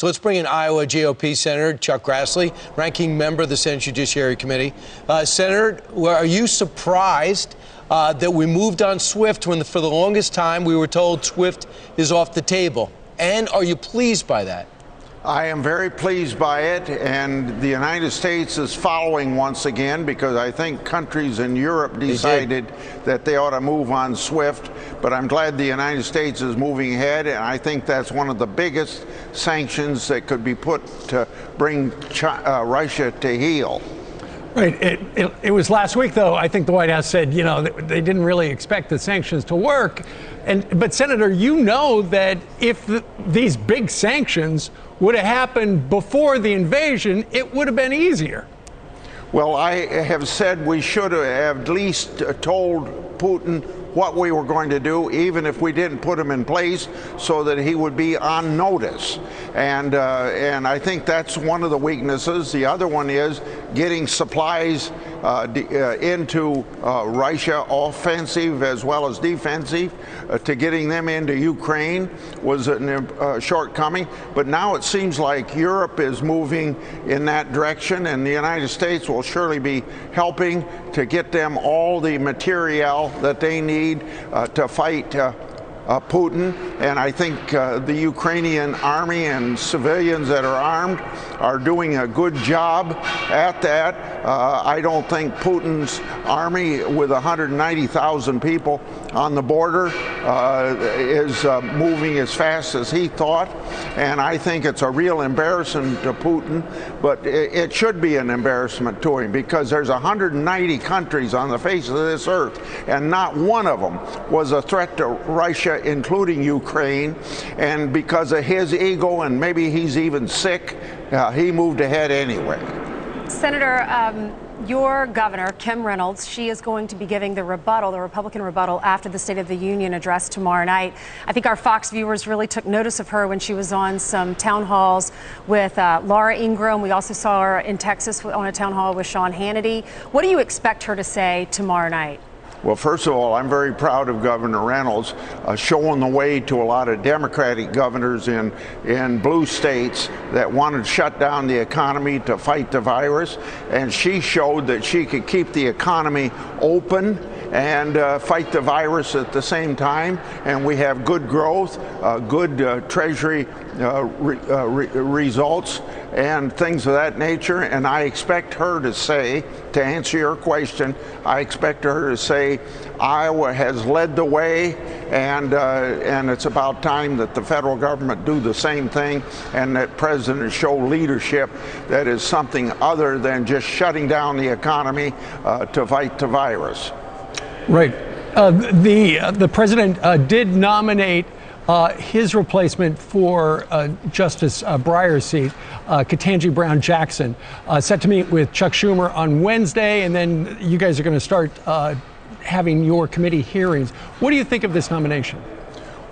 So let's bring in Iowa GOP Senator Chuck Grassley, ranking member of the Senate Judiciary Committee. Senator, are you surprised that we moved on SWIFT when for the longest time we were told SWIFT is off the table? And are you pleased by that? I am very pleased by it, and the United States is following once again, because I think countries in Europe decided that they ought to move on SWIFT, but I'm glad the United States is moving ahead, and I think that's one of the biggest sanctions that could be put to bring Russia to heel. Right. It was last week, though, I think the White House said, you know, they didn't really expect the sanctions to work. But, Senator, you know that if these big sanctions would have happened before the invasion, it would have been easier. Well, I have said we should have at least told Putin what we were going to do, even if we didn't put him in place, so that he would be on notice. And I think that's one of the weaknesses. The other one is getting supplies into Russia, offensive as well as defensive, to getting them into Ukraine was a shortcoming. But now it seems like Europe is moving in that direction, and the United States will surely be helping to get them all the material that they need to fight Putin. And I think the Ukrainian army and civilians that are armed are doing a good job at that. I don't think Putin's army, with 190,000 people on the border, is moving as fast as he thought. And I think it's a real embarrassment to Putin, but it should be an embarrassment to him, because there's 190 countries on the face of this earth, and not one of them was a threat to Russia, including Ukraine. And because of his ego, and maybe he's even sick, he moved ahead anyway. Senator, your governor, Kim Reynolds, she is going to be giving the rebuttal, the Republican rebuttal, after the State of the Union address tomorrow night. I think our Fox viewers really took notice of her when she was on some town halls with Laura Ingraham. We also saw her in Texas on a town hall with Sean Hannity. What do you expect her to say tomorrow night? Well, first of all, I'm very proud of Governor Reynolds showing the way to a lot of Democratic governors in blue states that wanted to shut down the economy to fight the virus. And she showed that she could keep the economy open and fight the virus at the same time. And we have good growth, good Treasury results, and things of that nature. And I expect her to say, to answer your question, I expect her to say Iowa has led the way, and it's about time that the federal government do the same thing, and that presidents show leadership that is something other than just shutting down the economy to fight the virus. Right. The president did nominate his replacement for Justice Breyer's seat, Ketanji Brown Jackson, set to meet with Chuck Schumer on Wednesday, and then you guys are going to start having your committee hearings. What do you think of this nomination?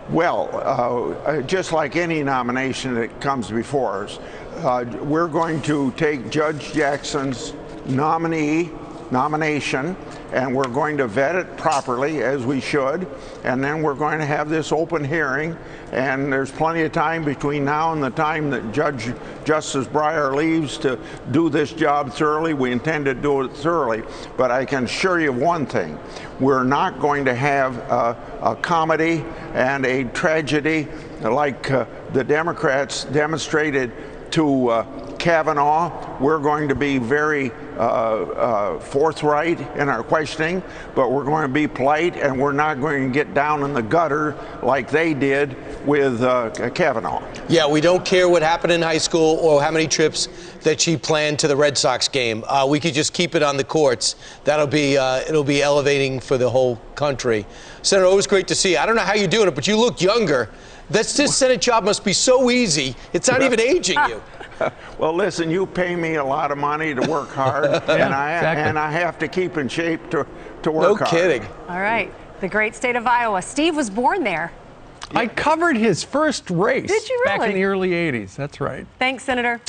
Well, just like any nomination that comes before us, we're going to take Judge Jackson's nomination, and we're going to vet it properly, as we should, and then we're going to have this open hearing. And there's plenty of time between now and the time that Justice Breyer leaves to do this job thoroughly. We intend to do it thoroughly, but I can assure you of one thing: we're not going to have a comedy and a tragedy like the Democrats demonstrated to Kavanaugh. We're going to be very forthright in our questioning, but we're going to be polite, and we're not going to get down in the gutter like they did with Kavanaugh. Yeah, we don't care what happened in high school or how many trips that she planned to the Red Sox game. We could just keep it on the courts. That'll be it'll be elevating for the whole country. Senator, always great to see you. I don't know how you're doing it, but you look younger. This Senate job must be so easy. It's not even aging you. Well, listen, you pay me a lot of money to work hard, and I have to keep in shape to work hard. No kidding. All right. The great state of Iowa. Steve was born there. I covered his first race. Did you really? Back in the early 80s. That's right. Thanks, Senator.